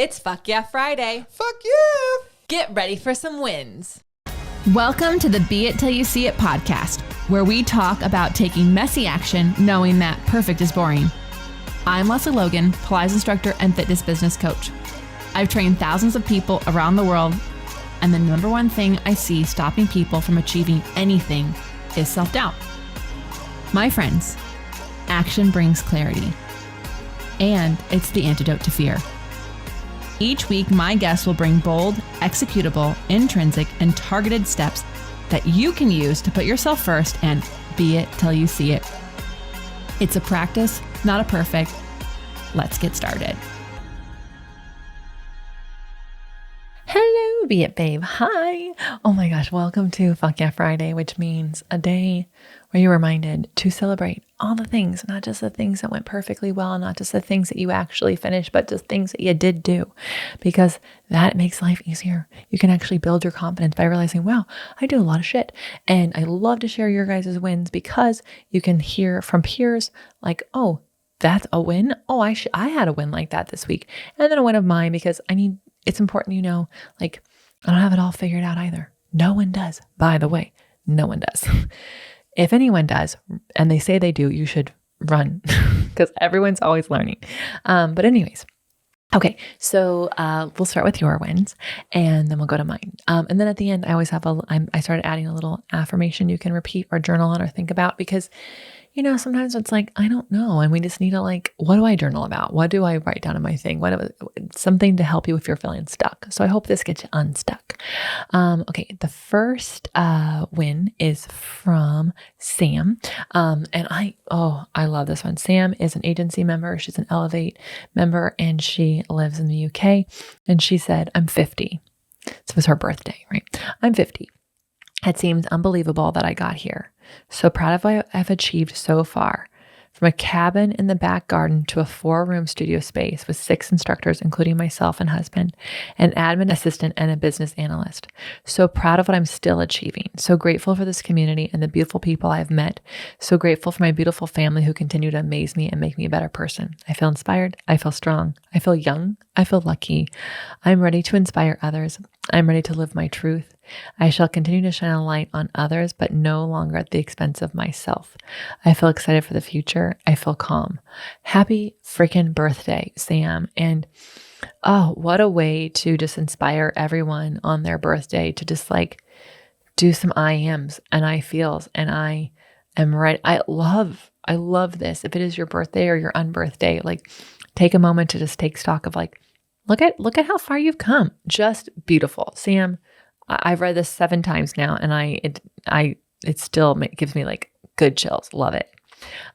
It's Fuck Yeah Friday. Fuck yeah! Get ready for some wins. Welcome to the Be It Till You See It podcast, where we talk about taking messy action, knowing that perfect is boring. I'm Lesley Logan, Pilates instructor and fitness business coach. I've trained thousands of people around the world, and the number one thing I see stopping people from achieving anything is self-doubt. My friends, action brings clarity, and it's the antidote to fear. Each week, my guests will bring bold, executable, intrinsic, and targeted steps that you can use to put yourself first and be it till you see it. It's a practice, not a perfect. Let's get started. Hello, Be It Babe. Hi. Oh my gosh, welcome to Fuck Yeah Friday, which means a day where you're reminded to celebrate all the things, not just the things that went perfectly well, not just the things that you actually finished, but just things that you did do, because that makes life easier. You can actually build your confidence by realizing, wow, I do a lot of shit. And I love to share your guys' wins because you can hear from peers like, oh, that's a win. Oh, I had a win like that this week. And then a win of mine, because it's important, like I don't have it all figured out either. No one does. By the way, no one does. If anyone does, and they say they do, you should run because everyone's always learning. But anyways, okay. So we'll start with your wins and then we'll go to mine. And then at the end, I always have I started adding a little affirmation you can repeat or journal on or think about, because sometimes it's like, I don't know. And we just need to what do I journal about? What do I write down in my thing? Something to help you if you're feeling stuck. So I hope this gets you unstuck. Okay. The first win is from Sam. And I love this one. Sam is an agency member. She's an Elevate member and she lives in the UK. And she said, I'm 50. So it was her birthday, right? I'm 50. It seems unbelievable that I got here. So proud of what I've achieved so far. From a cabin in the back garden to a 4-room studio space with 6 instructors, including myself and husband, an admin assistant, and a business analyst. So proud of what I'm still achieving. So grateful for this community and the beautiful people I've met. So grateful for my beautiful family who continue to amaze me and make me a better person. I feel inspired. I feel strong. I feel young. I feel lucky. I'm ready to inspire others. I'm ready to live my truth. I shall continue to shine a light on others, but no longer at the expense of myself. I feel excited for the future. I feel calm. Happy freaking birthday, Sam. And oh, what a way to just inspire everyone on their birthday to just do some I ams and I feels and I am right. I love this. If it is your birthday or your unbirthday, take a moment to just take stock of look at how far you've come. Just beautiful. Sam, I've read this 7 times now and it still gives me good chills. Love it.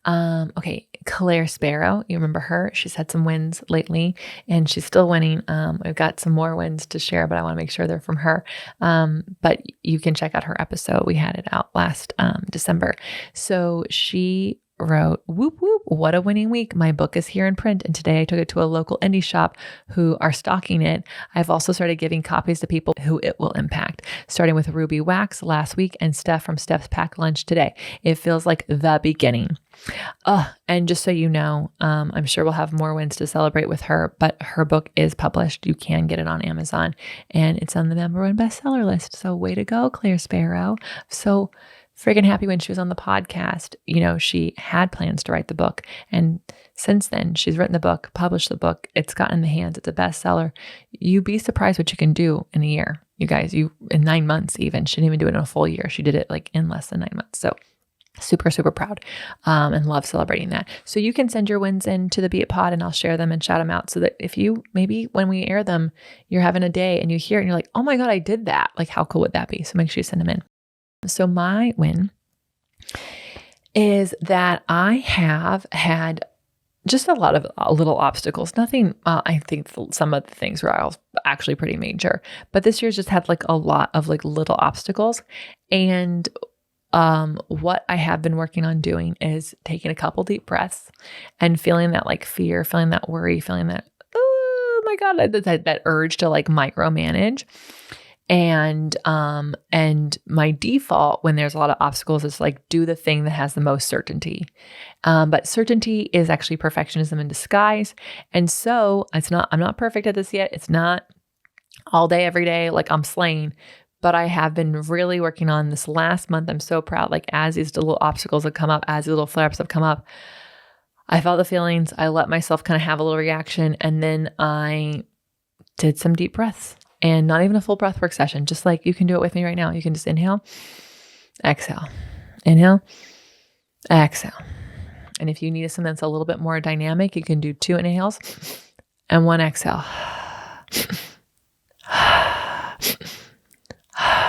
Okay. Claire Sparrow, you remember her? She's had some wins lately and she's still winning. I've got some more wins to share, but I want to make sure they're from her. But you can check out her episode. We had it out last December. So she wrote, whoop, whoop, what a winning week. My book is here in print. And today I took it to a local indie shop who are stocking it. I've also started giving copies to people who it will impact, starting with Ruby Wax last week and Steph from Steph's Pack Lunch today. It feels like the beginning. And just so you know, I'm sure we'll have more wins to celebrate with her, but her book is published. You can get it on Amazon and it's on the #1 bestseller list. So way to go, Claire Sparrow. So friggin' happy when she was on the podcast. She had plans to write the book. And since then, she's written the book, published the book. It's gotten in the hands. It's a bestseller. You'd be surprised what you can do in a year. You guys, in 9 months even. She didn't even do it in a full year. She did it in less than 9 months. So super, super proud and love celebrating that. So you can send your wins in to the Be It Pod and I'll share them and shout them out so that if maybe when we air them, you're having a day and you hear it and you're like, oh my God, I did that. How cool would that be? So make sure you send them in. So my win is that I have had just a lot of little obstacles. Nothing, I think some of the things were actually pretty major, but this year's just had a lot of little obstacles. And what I have been working on doing is taking a couple deep breaths and feeling that fear, feeling that worry, feeling that, oh my God, that urge to micromanage. And my default when there's a lot of obstacles is like, do the thing that has the most certainty. But certainty is actually perfectionism in disguise. And so I'm not perfect at this yet. It's not all day, every day, like I'm slaying, but I have been really working on this last month. I'm so proud. Like as these little obstacles have come up, as the little flare-ups have come up, I felt the feelings. I let myself kind of have a little reaction. And then I did some deep breaths. And not even a full breathwork session, just like you can do it with me right now. You can just inhale, exhale, inhale, exhale. And if you need something that's a little bit more dynamic, you can do 2 inhales and 1 exhale.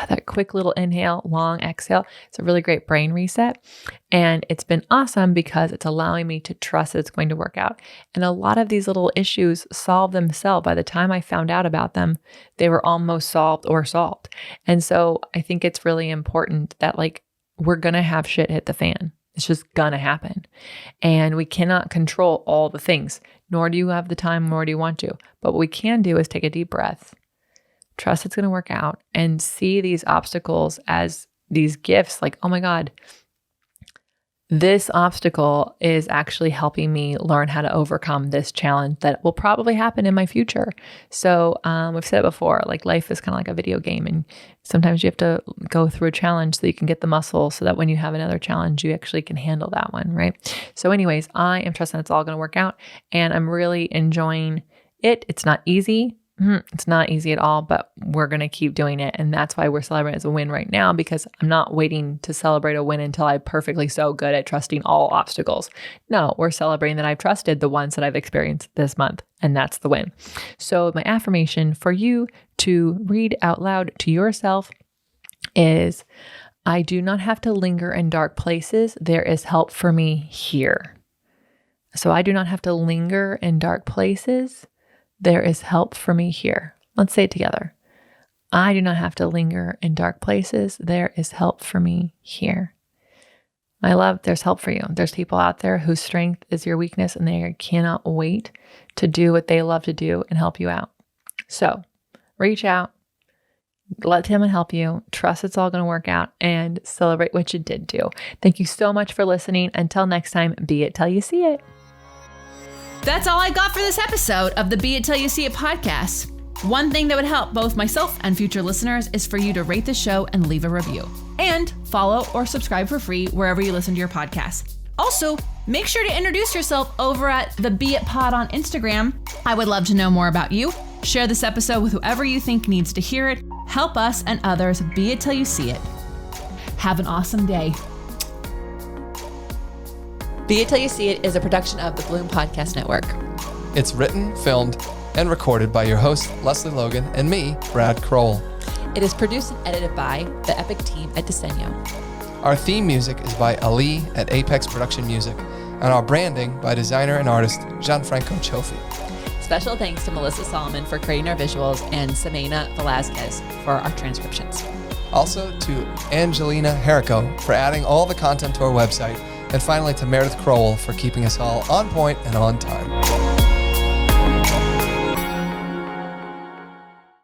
That quick little inhale, long exhale. It's a really great brain reset. And it's been awesome because it's allowing me to trust that it's going to work out. And a lot of these little issues solve themselves. By the time I found out about them, they were almost solved or solved. And so I think it's really important that like we're going to have shit hit the fan. It's just going to happen. And we cannot control all the things, nor do you have the time, nor do you want to. But what we can do is take a deep breath, trust it's going to work out, and see these obstacles as these gifts. Like, oh my God, this obstacle is actually helping me learn how to overcome this challenge that will probably happen in my future. So we've said it before, like life is kind of like a video game, and sometimes you have to go through a challenge so you can get the muscle so that when you have another challenge, you actually can handle that one, right? So anyways, I am trusting it's all going to work out, and I'm really enjoying it. It's not easy. It's not easy at all, but we're going to keep doing it. And that's why we're celebrating as a win right now, because I'm not waiting to celebrate a win until I'm perfectly so good at trusting all obstacles. No, we're celebrating that I've trusted the ones that I've experienced this month, and that's the win. So my affirmation for you to read out loud to yourself is, I do not have to linger in dark places. There is help for me here. So I do not have to linger in dark places. There is help for me here. Let's say it together. I do not have to linger in dark places. There is help for me here. My love, there's help for you. There's people out there whose strength is your weakness, and they cannot wait to do what they love to do and help you out. So reach out, let him help you, trust it's all going to work out, and celebrate what you did do. Thank you so much for listening. Until next time, be it till you see it. That's all I got for this episode of the Be It Till You See It podcast. One thing that would help both myself and future listeners is for you to rate the show and leave a review. And follow or subscribe for free wherever you listen to your podcast. Also, make sure to introduce yourself over at the Be It Pod on Instagram. I would love to know more about you. Share this episode with whoever you think needs to hear it. Help us and others be it till you see it. Have an awesome day. Be It Till You See It is a production of the Bloom Podcast Network. It's written, filmed, and recorded by your host, Lesley Logan, and me, Brad Kroll. It is produced and edited by the epic team at Diseño. Our theme music is by Ali at Apex Production Music, and our branding by designer and artist Gianfranco Cioffi. Special thanks to Melissa Solomon for creating our visuals and Samena Velazquez for our transcriptions. Also to Angelina Herrico for adding all the content to our website. And finally to Meredith Crowell for keeping us all on point and on time.